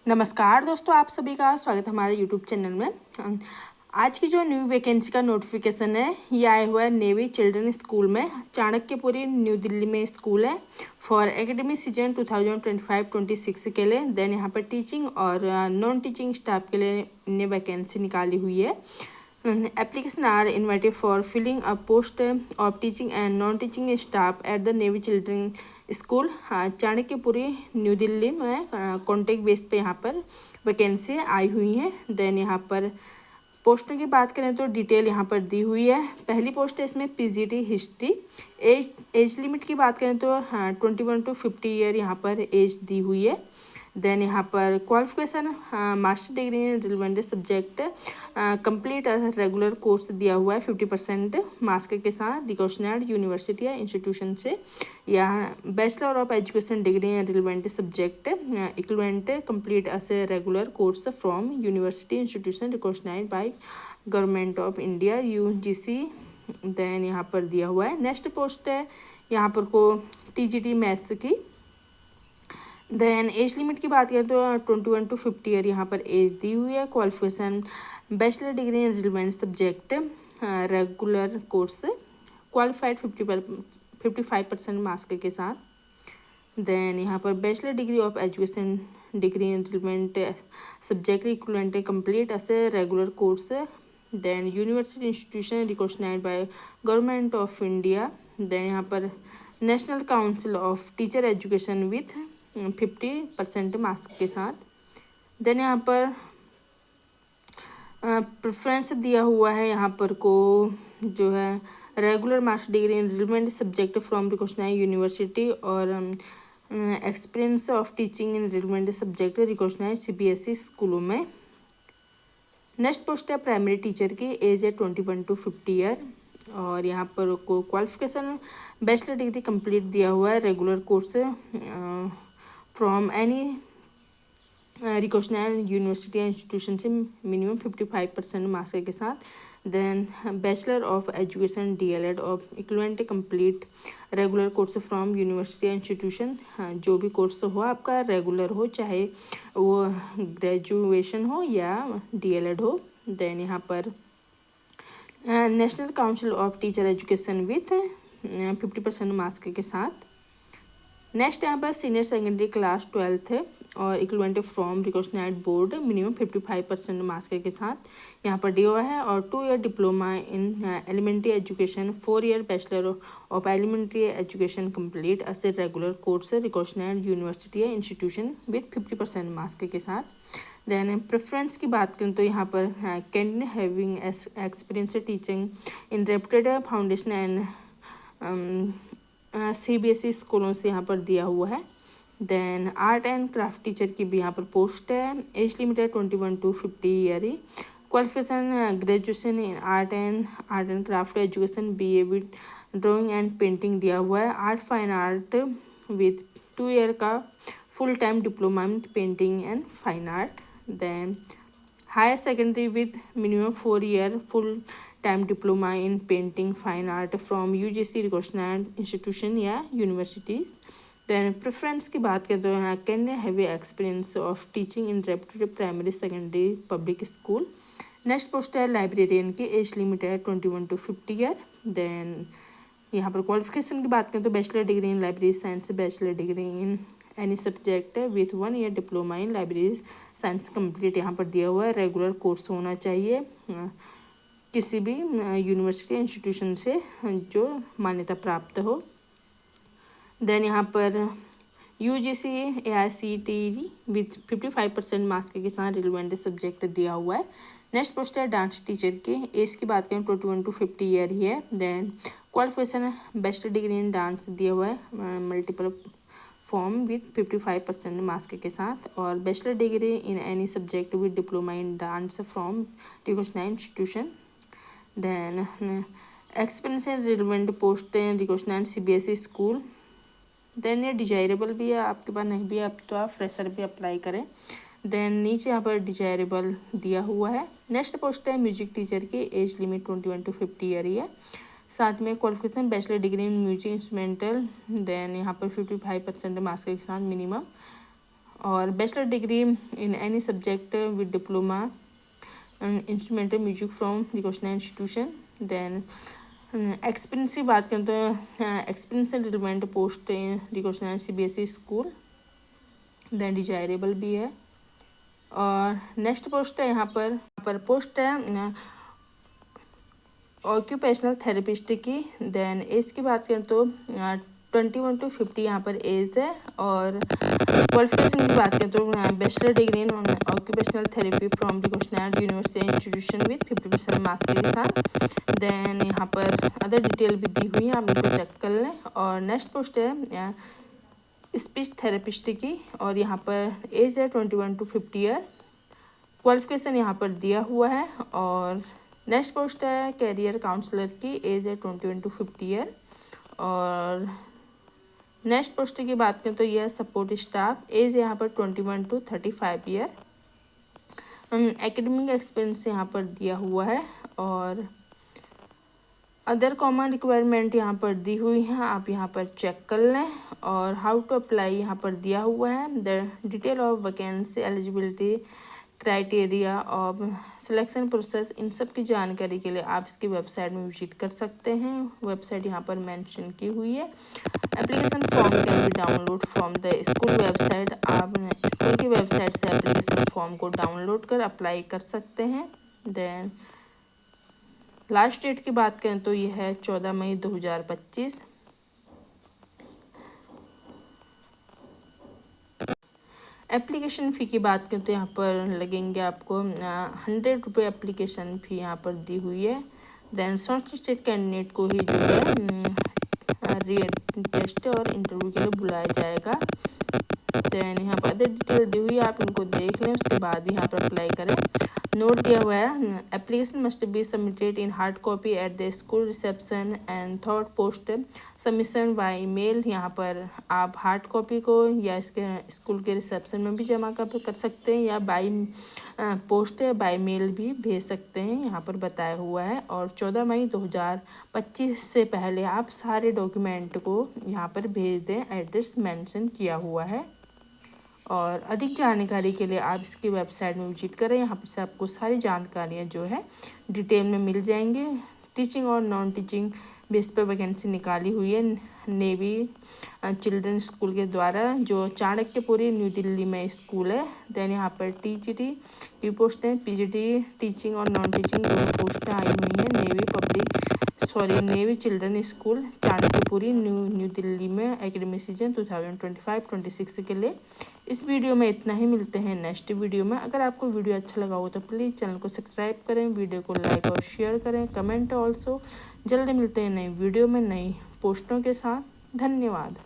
नमस्कार दोस्तों, आप सभी का स्वागत है हमारे यूट्यूब चैनल में। आज की जो न्यू वैकेंसी का नोटिफिकेशन है ये आया हुआ है नेवी चिल्ड्रन स्कूल में। चाणक्यपुरी न्यू दिल्ली में स्कूल है फॉर एकेडमिक सीजन 2025-26 के लिए। देन यहाँ पर टीचिंग और नॉन टीचिंग स्टाफ के लिए इन्हें वैकेंसी निकाली हुई है। Applications are invited for filling a post of teaching and non-teaching staff at the Navy Children School, Chanakyapuri new Delhi में। कॉन्टेक्ट बेस पे यहाँ पर वैकेंसी आई हुई है। देन यहाँ पर पोस्टों की बात करें तो डिटेल यहाँ पर दी हुई है। पहली पोस्ट है इसमें पीजीटी हिस्ट्री। एज लिमिट की बात करें तो 21 to 50 ईयर यहाँ पर एज दी हुई है। देन यहाँ पर qualification master degree in relevant subject complete regular course दिया हुआ है 50% मार्क्स के साथ रिकॉग्नाइज्ड यूनिवर्सिटी या इंस्टीट्यूशन से, या bachelor of education degree in relevant subject equivalent complete as a regular course from university institution recognised by government of India UGC. Then यहाँ पर दिया हुआ है। नेक्स्ट पोस्ट है यहाँ पर को टीजीटी मैथ्स की। देन एज लिमिट की बात करें तो 21 to 50 ईयर यहाँ पर एज दी हुई है। Qualification bachelor degree in relevant subject regular course qualified 55% marks के साथ। देन यहाँ पर bachelor degree of education degree in relevant subject equivalent complete as a regular course. Then university institution recognised by government of India. Then यहाँ पर national council of teacher education with 50% marks के साथ। Then यहाँ पर preference दिया हुआ है यहाँ पर को जो है regular master degree in relevant subject from recognised university और experience of teaching in relevant subject recognised CBSE स्कूलों में। नेक्स्ट पोस्ट है प्राइमरी टीचर की। एज है 21 to 50 ईयर और यहाँ पर को क्वालिफिकेशन बैचलर डिग्री कंप्लीट दिया हुआ है regular course from any recognised university या इंस्टीट्यूशन से मिनिमम 55% मार्क्स के साथ। Then bachelor of education DElEd of equivalent complete regular course from university या इंस्टीट्यूशन। जो भी कोर्स हो आपका रेगुलर हो, चाहे वो ग्रेजुएशन हो या डीएलएड हो। देन यहाँ पर national council of teacher education with 50% marks के साथ। नेक्स्ट यहाँ पर सीनियर सेकेंडरी क्लास 12th है और equivalent from recognised board minimum 55% marks के साथ यहाँ पर दिया हुआ है। और 2 year diploma in elementary education, 4 year bachelor of elementary education complete as a regular course recognised university या इंस्टीट्यूशन विथ 50% मार्क्स के साथ। देन प्रेफरेंस की बात करें तो यहाँ पर candidate having experience teaching in reputed foundation and CBSE स्कूलों से यहाँ पर दिया हुआ है। Then art and craft teacher की भी यहाँ पर पोस्ट है। एज लिमिट है 21 to 50 year. Qualification graduation in art and craft education BA with drawing and painting दिया हुआ है। Art fine art with 2 year का full time diploma in painting and fine art. Then higher secondary with minimum 4 year full time diploma in painting fine art from UGC recognised institution या universities. Then preference की बात करें तो यहाँ candidate heavy experience of teaching in reputed primary secondary public school. Next post है librarian की। Age limit है 21 to 50 year. Then यहाँ पर क्वालिफिकेशन की बात करें तो bachelor degree in library science, bachelor degree in any subject with 1 year diploma in library science complete यहाँ पर दिया हुआ है। रेगुलर कोर्स होना चाहिए किसी भी यूनिवर्सिटी इंस्टीट्यूशन से जो मान्यता प्राप्त हो। देन यहाँ पर यूजीसी AICTE विथ 55% मार्क्स के साथ रिलेवेंट सब्जेक्ट दिया हुआ है। नेक्स्ट पोस्ट है डांस टीचर की। एज की बात करें 21 to 50 ईयर ही है। Then qualification bachelor degree in dance दिया हुआ है मल्टीपल फॉर्म विथ 55% मार्क्स के साथ और bachelor degree in any subject with diploma in dance from recognised institution. Then experience in relevant post in recognised CBSE school. Then ये desirable भी है, आपके पास नहीं भी है तो आप फ्रेशर भी अप्लाई करें। देन नीचे यहाँ पर डिजायरेबल दिया हुआ है। नेक्स्ट पोस्ट है म्यूजिक टीचर की। एज लिमिट 21 to 50 ईयर ही है। साथ में qualification bachelor degree in music instrumental. Then यहाँ पर 55% मार्क्स के साथ मिनिमम और bachelor degree in any subject with diploma and instrumental music from recognised institution. Then experience की बात करें तो experience and relevant post in recognised CBSE school, then desirable भी है। और नेक्स्ट पोस्ट है यहाँ पर पोस्ट है ऑक्यूपेशनल थेरेपिस्ट की। देन एज की बात करें तो 21 to 50 यहाँ पर एज है। और क्वालिफिकेशन की बात करें तो bachelor degree in occupational therapy from recognised university institution with 50% marks के साथ। देन यहाँ पर अदर डिटेल भी दी हुई है, आप इनको चेक कर लें। और नेक्स्ट पोस्ट है स्पीच थेरेपिस्ट की, और यहाँ पर एज है 21 to 50 ईयर। क्वालिफिकेशन यहाँ पर दिया हुआ है। और नेक्स्ट पोस्ट है कैरियर काउंसलर की, एज है 21 to 50 ईयर। और नेक्स्ट पोस्ट की बात करें तो यह सपोर्ट स्टाफ, एज यहाँ पर 21 to 35 ईयर। एकेडमिक एक्सपीरियंस यहाँ पर दिया हुआ है। और अदर कॉमन रिक्वायरमेंट यहाँ पर दी हुई है, आप यहाँ पर चेक कर लें। और हाउ टू अप्लाई यहाँ पर दिया हुआ है। The detail of vacancy, eligibility criteria of selection process, इन सब की जानकारी के लिए आप इसकी वेबसाइट में विजिट कर सकते हैं। वेबसाइट यहाँ पर मेंशन की हुई है। Application form can be download from the school website, आप स्कूल की वेबसाइट से एप्लीकेशन फॉर्म को डाउनलोड कर अप्लाई कर सकते हैं। देन लास्ट डेट की बात करें तो यह है 14 मई 2025। एप्लीकेशन फ़ी की बात करें तो यहाँ पर लगेंगे आपको 100 रुपये एप्लीकेशन फ़ी यहाँ पर दी हुई है। देन शॉर्ट स्टेट कैंडिडेट को ही जो है टेस्ट और इंटरव्यू के लिए बुलाया जाएगा। देन यहाँ पर अदर डिटेल दी हुई है, आप इनको देख लें, उसके बाद भी यहाँ पर अप्लाई करें। नोट दिया हुआ है application must be submitted in hard copy at the school reception and third post submission by email. यहाँ पर आप हार्ड कॉपी को या इसके स्कूल के रिसेप्शन में भी जमा कर सकते हैं, या बाय पोस्ट बाय मेल भी भेज सकते हैं, यहाँ पर बताया हुआ है। और 14 मई 2025 से पहले आप सारे डॉक्यूमेंट को यहाँ पर भेज दें, एड्रेस मेंशन किया हुआ है। और अधिक जानकारी के लिए आप इसकी वेबसाइट में विजिट करें, यहाँ पर से आपको सारी जानकारियाँ जो है डिटेल में मिल जाएंगी। टीचिंग और नॉन टीचिंग बेस पर वैकेंसी निकाली हुई है नेवी चिल्ड्रन स्कूल के द्वारा, जो चाणक्यपुरी न्यू दिल्ली में स्कूल है। देन यहाँ पर TGT की पोस्ट है, PGT टीचिंग और नॉन टीचिंग दोनों पोस्टें आई हुई हैं navy children school Chanakyapuri new Delhi में एकेडमिक सीजन 2025-26 के लिए। इस वीडियो में इतना ही, मिलते हैं नेक्स्ट वीडियो में। अगर आपको वीडियो अच्छा लगा हो तो प्लीज़ चैनल को सब्सक्राइब करें, वीडियो को लाइक और शेयर करें, कमेंट ऑल्सो। जल्दी मिलते हैं नई वीडियो में नई पोस्टों के साथ। धन्यवाद।